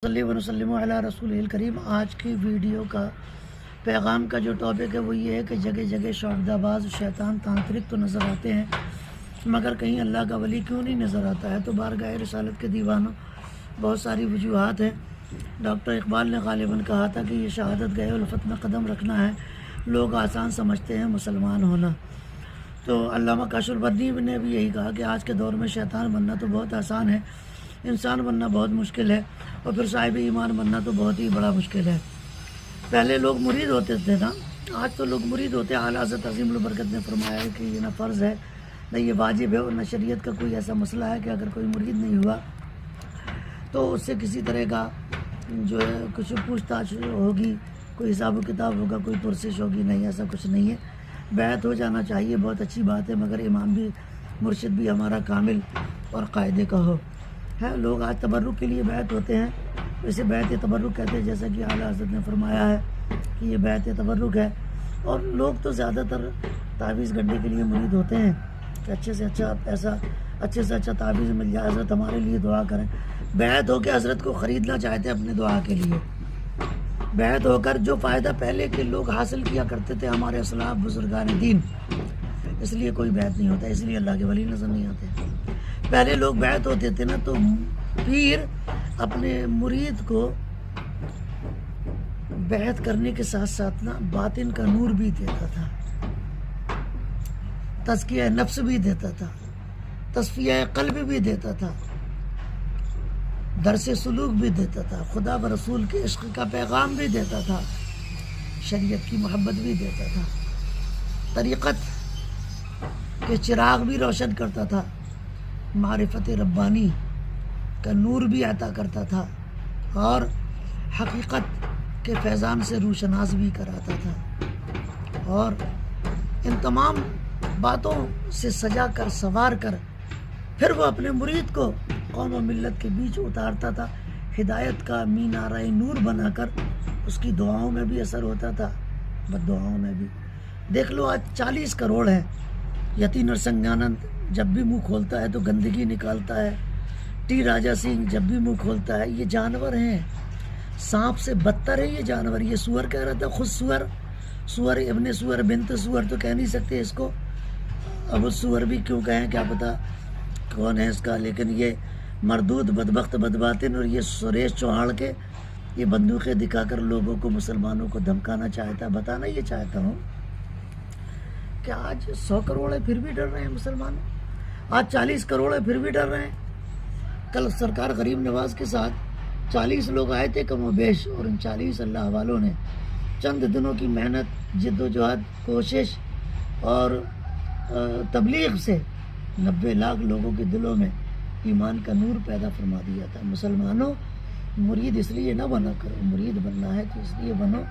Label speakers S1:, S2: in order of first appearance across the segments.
S1: صلی اللہ وسلم علی رسول الکریم۔ آج کی ویڈیو کا پیغام کا جو ٹاپک ہے وہ یہ ہے کہ جگہ جگہ شعبدہ باز شیطان تانترک تو نظر آتے ہیں مگر کہیں اللہ کا ولی کیوں نہیں نظر آتا ہے؟ تو بارگاہ رسالت کے دیوانوں بہت ساری وجوہات ہیں۔ ڈاکٹر اقبال نے غالباً کہا تھا کہ یہ شہادت گئے الفت میں قدم رکھنا ہے، لوگ آسان سمجھتے ہیں مسلمان ہونا۔ تو علامہ کاشف البدری نے بھی یہی کہا کہ آج کے دور میں شیطان بننا تو بہت آسان ہے، انسان بننا بہت مشکل ہے، اور پھر صاحب ایمان بننا تو بہت ہی بڑا مشکل ہے۔ پہلے لوگ مرید ہوتے تھے نا، آج تو لوگ مرید ہوتے ہیں۔ اعلیٰ حضرت عظیم البرکت نے فرمایا ہے کہ یہ نہ فرض ہے نہ یہ واجب ہے، اور نہ شریعت کا کوئی ایسا مسئلہ ہے کہ اگر کوئی مرید نہیں ہوا تو اس سے کسی طرح کا جو ہے کچھ پوچھ تاچھ ہوگی، کوئی حساب و کتاب ہوگا، کوئی پرسش ہوگی، نہیں، ایسا کچھ نہیں ہے۔ بیعت ہو جانا چاہیے، بہت اچھی بات ہے، مگر امام بھی مرشد بھی ہمارا کامل اور قاعدے کا ہو ہے۔ لوگ آج تبرک کے لیے بیعت ہوتے ہیں، اسے بیعت تبرک کہتے ہیں، جیسا کہ اعلیٰ حضرت نے فرمایا ہے کہ یہ بیعت تبرک ہے۔ اور لوگ تو زیادہ تر تعویذ گنڈے کے لیے مرید ہوتے ہیں کہ اچھے سے اچھا پیسہ، اچھے سے اچھا تعویذ مل جائے، حضرت ہمارے لیے دعا کریں۔ بیعت ہو کے حضرت کو خریدنا چاہتے ہیں اپنے دعا کے لیے۔ بیعت ہو کر جو فائدہ پہلے کے لوگ حاصل کیا کرتے تھے ہمارے اسلاف بزرگان دین، اس لیے کوئی بیعت نہیں ہوتا، اس لیے اللہ کے ولی نظر نہیں آتے۔ پہلے لوگ بیعت ہوتے تھے نا تو پیر اپنے مرید کو بیعت کرنے کے ساتھ ساتھ نا باطن کا نور بھی دیتا تھا، تزکیہ نفس بھی دیتا تھا، تصفیہ قلب بھی دیتا تھا، درس سلوک بھی دیتا تھا، خدا و رسول کے عشق کا پیغام بھی دیتا تھا، شریعت کی محبت بھی دیتا تھا، طریقت کے چراغ بھی روشن کرتا تھا، معرفت ربانی کا نور بھی عطا کرتا تھا، اور حقیقت کے فیضان سے روشناس بھی کراتا تھا، اور ان تمام باتوں سے سجا کر سنوار کر پھر وہ اپنے مرید کو قوم و ملت کے بیچ اتارتا تھا، ہدایت کا مینارہ نور بنا کر۔ اس کی دعاؤں میں بھی اثر ہوتا تھا، بد دعاؤں میں بھی۔ دیکھ لو آج 40 کروڑ ہیں، یتی نرسنگانند جب بھی منہ کھولتا ہے تو گندگی نکالتا ہے، ٹی راجا سنگھ جب بھی منہ کھولتا ہے، یہ جانور ہیں، سانپ سے بدتر ہے یہ جانور۔ یہ سور کہہ رہا تھا، خود سور، سور ابن سور بنت سور تو کہہ نہیں سکتے اس کو، اب سور بھی کیوں کہیں، کیا پتہ کون ہے اس کا، لیکن یہ مردود بدبخت بدباطن، اور یہ سریش چوہاڑ کے یہ بندوقیں دکھا کر لوگوں کو، مسلمانوں کو دھمکانا چاہتا ہے۔ بتانا یہ چاہتا ہوں کہ آج 100 کروڑ ہے پھر بھی ڈر رہے ہیں مسلمان، آج 40 کروڑ ہے پھر بھی ڈر رہے ہیں۔ کل سرکار غریب نواز کے ساتھ 40 لوگ آئے تھے کم و بیش، اور ان 40 اللہ والوں نے چند دنوں کی محنت، جد و جہد، کوشش اور تبلیغ سے 90 لاکھ لوگوں کے دلوں میں ایمان کا نور پیدا فرما دیا تھا۔ مسلمانوں، مرید اس لیے نہ بنا کرو، مرید بننا ہے تو اس لیے بنو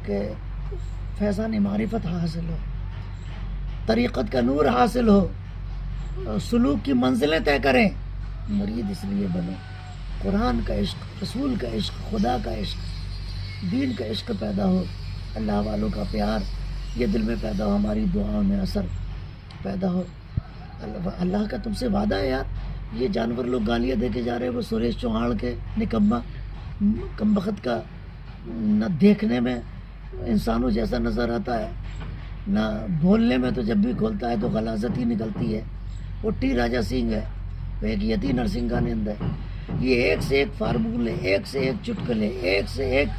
S1: کہ فیضان معرفت حاصل ہو، طریقت کا نور حاصل ہو، سلوک کی منزلیں طے کریں۔ مرید اس لیے بنو، قرآن کا عشق، رسول کا عشق، خدا کا عشق، دین کا عشق پیدا ہو، اللہ والوں کا پیار یہ دل میں پیدا ہو، ہماری دعاؤں میں اثر پیدا ہو۔ اللہ کا تم سے وعدہ ہے یار، یہ جانور لوگ گالیاں دے کے جا رہے ہیں، وہ سریش چوہاڑ کے نکمہ کم بخت کا، نہ دیکھنے میں انسانوں جیسا نظر آتا ہے، نہ بولنے میں تو جب بھی کھولتا ہے تو غلاظت ہی نکلتی ہے۔ وہ ٹی راجا سنگھ ہے، وہ ایک یتی نرسنگانند ہے، یہ ایک سے ایک فارمولے، ایک سے ایک چٹکلے، ایک سے ایک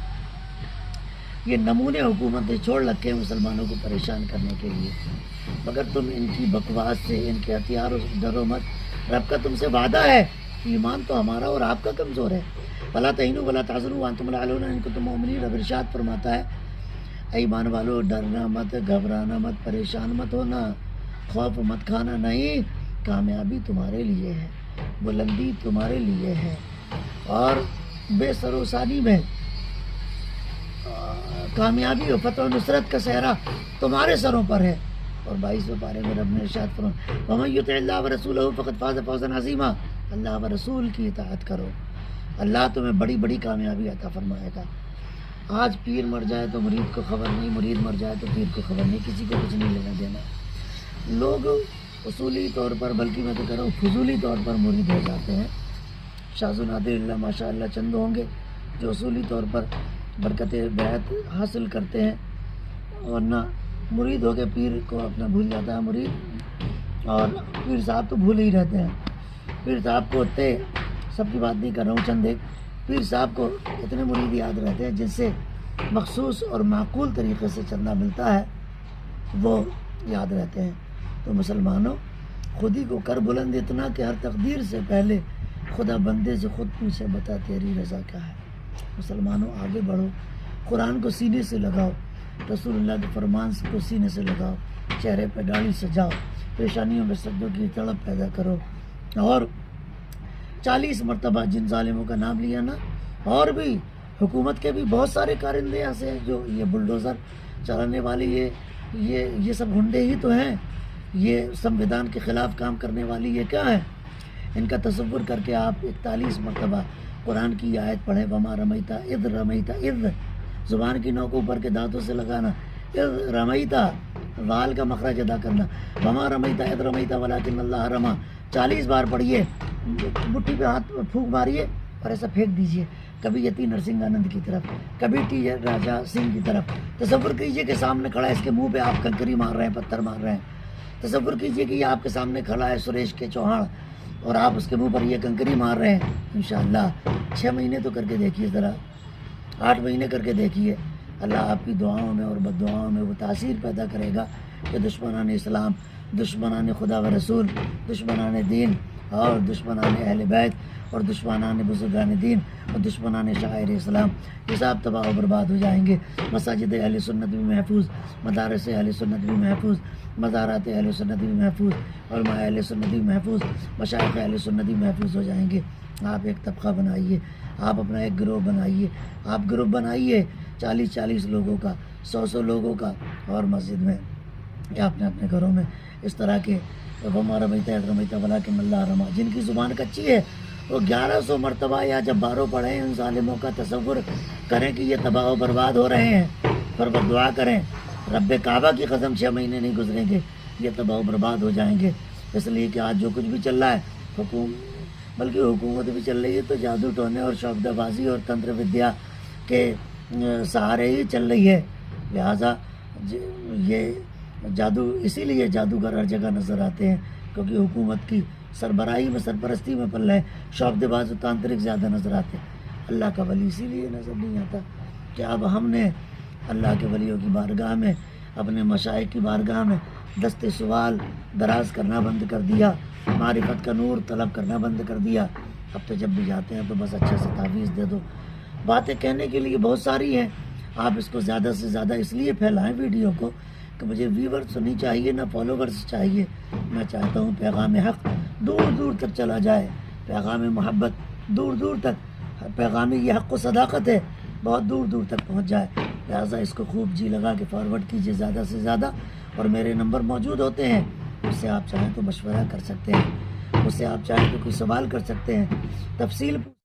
S1: یہ نمونے حکومت نے چھوڑ رکھے ہیں مسلمانوں کو پریشان کرنے کے لیے، مگر تم ان کی بکواس سے، ان کے ہتھیاروں سے ڈرو مت۔ رب کا تم سے وعدہ ہے، ایمان تو ہمارا اور آپ کا کمزور ہے۔ وَلَا تَهِنُوا وَلَا تَحْزَنُوا وَأَنْتُمُ الْأَعْلَوْنَ إِن كُنتُم مُؤْمِنِينَ۔ رب ارشاد فرماتا ہے، اے ایمان والو، ڈرنا مت، گھبرانا مت، پریشان مت ہونا، خوف مت کھانا، نہیں، کامیابی تمہارے لیے ہے، بلندی تمہارے لیے ہے، اور بے سروسانی میں کامیابی و فتح و نصرت کا صحرا تمہارے سروں پر ہے۔ اور 22ویں پارے میں رب نے ارشاد فرمایا، وَمَن يُطِعِ اللَّهَ وَرَسُولَهُ فَقَدْ فَازَ فَوْزًا عَظِيمًا۔ اللہ و رسول کی اطاعت کرو، اللہ تمہیں بڑی بڑی کامیابی عطا فرمائے گا۔ آج پیر مر جائے تو مرید کو خبر نہیں، مرید مر جائے تو پیر کو خبر نہیں، کسی کو کچھ نہیں لینا دینا۔ لوگ اصولی طور پر، بلکہ میں تو کہہ رہا ہوں فضولی طور پر مرید ہو جاتے ہیں، شاذ و نادر اللہ ماشاء اللہ چند ہوں گے جو اصولی طور پر برکت بیعت حاصل کرتے ہیں، ورنہ مرید ہو کے پیر کو اپنا بھول جاتا ہے مرید، اور پیر صاحب تو بھول ہی رہتے ہیں۔ پیر صاحب کو اتنے سب کی بات نہیں کر رہا ہوں، چند ایک پیر صاحب کو اتنے مرید یاد رہتے ہیں جن سے مخصوص اور معقول طریقے سے چندہ ملتا ہے، وہ یاد رہتے ہیں۔ تو مسلمانوں، خود ہی کو کر بلند اتنا کہ ہر تقدیر سے پہلے خدا بندے سے خود پوچھے بتا تیری رضا کیا ہے۔ مسلمانوں آگے بڑھو، قرآن کو سینے سے لگاؤ، رسول اللہ کے فرمان کو سینے سے لگاؤ، چہرے پہ داڑھی سجاؤ، پیشانیوں میں سجدوں کی تڑپ پیدا کرو، اور 40 مرتبہ جن ظالموں کا نام لیا نا، اور بھی حکومت کے بھی بہت سارے کارندے ایسے ہیں جو یہ بلڈوزر چلانے والے، یہ سب گنڈے ہی تو ہیں، یہ سمویدھان کے خلاف کام کرنے والی یہ کیا ہے؟ ان کا تصور کر کے آپ 41 مرتبہ قرآن کی آیت پڑھیں، وما رمیتا اذ رمیتا، اذ زبان کی نوک اوپر کے دانتوں سے لگانا، اذ رمیتا وال کا مخرج ادا کرنا، وما رمیتا اذ رمیتا ولکن اللہ رما، 40 بار پڑھیے، مٹھی پہ ہاتھ پھونک ماریے اور ایسا پھینک دیجئے، کبھی یتی نرسنگ آنند کی طرف، کبھی ٹی راجا سنگھ کی طرف۔ تصور کیجئے کہ سامنے کھڑا ہے، اس کے منہ پہ آپ کنکری مار رہے ہیں، پتھر مار رہے ہیں۔ تصور کیجئے کہ یہ آپ کے سامنے کھڑا ہے سریش کے چوہان، اور آپ اس کے منہ پر یہ کنکری مار رہے ہیں۔ انشاءاللہ 6 مہینے تو کر کے دیکھیے، ذرا 8 مہینے کر کے دیکھیے، اللہ آپ کی دعاؤں میں اور بد دعاؤں میں وہ تاثیر پیدا کرے گا کہ دشمنان اسلام، دشمنان خدا و رسول، دشمنان دین اور دشمنان اہل بیت اور دشمنان بزرگان دین اور دشمنان شاعر اسلام، یہ سب تباہ و برباد ہو جائیں گے۔ مساجد اہل سنت بھی محفوظ، مدارس اہل سنت بھی محفوظ، مزارات اہل سنت بھی محفوظ، علماء اہل سنت بھی محفوظ، مشائخ اہل سنت بھی محفوظ ہو جائیں گے۔ آپ ایک طبقہ بنائیے، آپ اپنا ایک گروہ بنائیے، آپ گروپ بنائیے 40 لوگوں کا، 100 لوگوں کا، اور مسجد میں یا اپنے اپنے گھروں میں اس طرح کے وما رمیتا اذ رمیتا ولکن اللہ رما، جن کی زبان کچی ہے وہ 1100 مرتبہ یا جب باروں پڑھیں، ان ظالموں کا تصور کریں کہ یہ تباہ و برباد ہو رہے ہیں، پر وہ دعا کریں رب کعبہ کی قسم 6 مہینے نہیں گزریں گے یہ تباہ و برباد ہو جائیں گے۔ اس لیے کہ آج جو کچھ بھی چل رہا ہے، بلکہ حکومت بھی چل رہی ہے تو جادو ٹونے اور شعبدہ بازی اور تنتر ودیا کے سہارے ہی چل رہی ہے، لہٰذا یہ جادو، اسی لیے جادوگر ہر جگہ نظر آتے ہیں، کیونکہ حکومت کی سربراہی میں، سرپرستی میں پل ہے، شعبدہ باز و تانترک زیادہ نظر آتے ہیں۔ اللہ کا ولی اسی لیے نظر نہیں آتا کہ اب ہم نے اللہ کے ولیوں کی بارگاہ میں، اپنے مشائخ کی بارگاہ میں دست سوال دراز کرنا بند کر دیا، معرفت کا نور طلب کرنا بند کر دیا۔ اب تو جب بھی جاتے ہیں تو بس اچھے سے تعویذ دے دو۔ باتیں کہنے کے لیے بہت ساری ہیں، آپ اس کو زیادہ سے زیادہ اس لیے پھیلائیں ویڈیو کو کہ مجھے ویورز نہیں چاہیے، نہ فالوورز چاہیے، میں چاہتا ہوں پیغام حق دور دور تک چلا جائے، پیغام محبت دور دور تک، پیغام یہ حق و صداقت ہے بہت دور دور تک پہنچ جائے، لہٰذا اس کو خوب جی لگا کے فارورڈ کیجیے زیادہ سے زیادہ، اور میرے نمبر موجود ہوتے ہیں، اس سے آپ چاہیں تو مشورہ کر سکتے ہیں، اس سے آپ چاہیں تو کوئی سوال کر سکتے ہیں، تفصیل